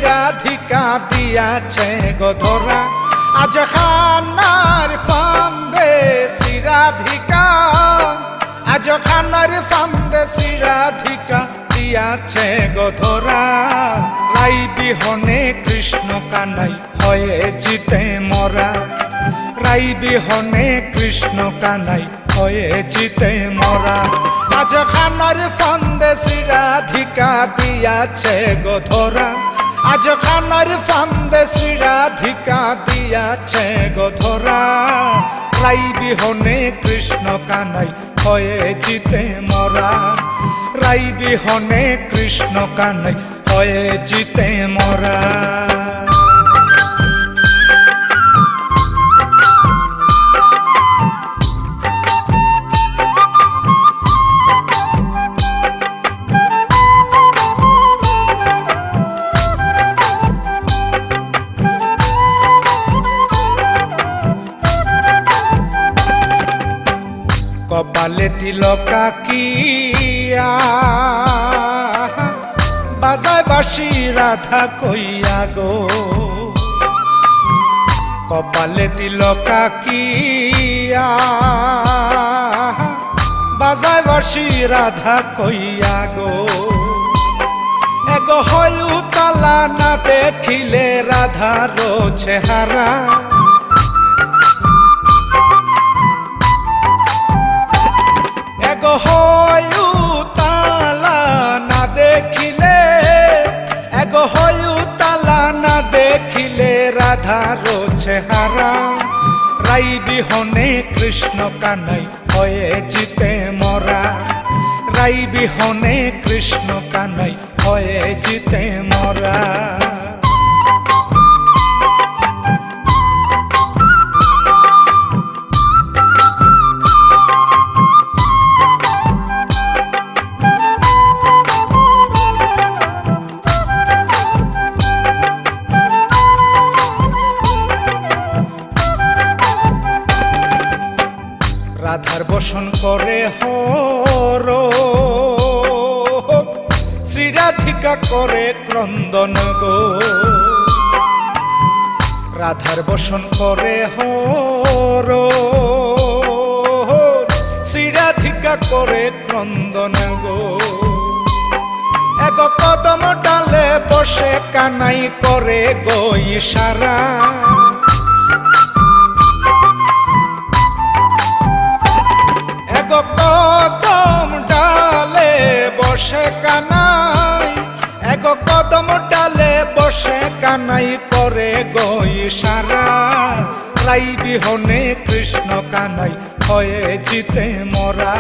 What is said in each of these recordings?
রাধিকা দিয়াছে গো ধরা, আজ খানার ফান্দে রাধিকা, আজ খানার ফান্দে রাধিকা দিয়াছে গো ধরা। রাই বিহনে কৃষ্ণ কানাই হয়ে জিতে মরা, রাই বিহনে কৃষ্ণ কানাই হয়ে জিতে মরা। আজ খানার ফান্দে রাধিকা দিয়াছে গো ধরা, আজ খানার ফান্দে রাধিকা দিয়াছে গো ধরা। রাই বিহনে কৃষ্ণ কানাই হয়ে জিতে মরা, রাই বিহনে কৃষ্ণ কানাই হয়ে জিতে মরা। কপালে তিলকা কিয়া বাজায় বাঁশি রাধা কইয়া গো, কপালে তিলকা কিয়া বাজায় বাঁশি রাধা কইয়া গো। এগো হয় উতালা না দেখিলে রাধার চেহারা, এগো হয় উতালা না দেখিলে, এগো হয় উতালা না দেখিলে রাধার চেহারা। রাই বিহনে কৃষ্ণ কানাই হয়ে জিতে মরা, রাই বিহনে কৃষ্ণ কানাই হয়ে জিতে মরা। রাধার বসন করে হর, শ্রী রাধিকা করে ক্রন্দন গো। রাধার বসন করে হর, শ্রী রাধিকা করে ক্রন্দন গো। এগো কদম ডালে বসে কানাই করে গো ইশারা, এগো কদম ডালে বসে কানাই, এগো কদম ডালে বসে কানাই করে গো ইশারা। রাই বিহনে কৃষ্ণ কানাই হয়ে জিতে মরা,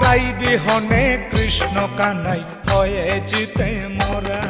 রাই বিহনে কৃষ্ণ কানাই হয়ে জিতে মরা।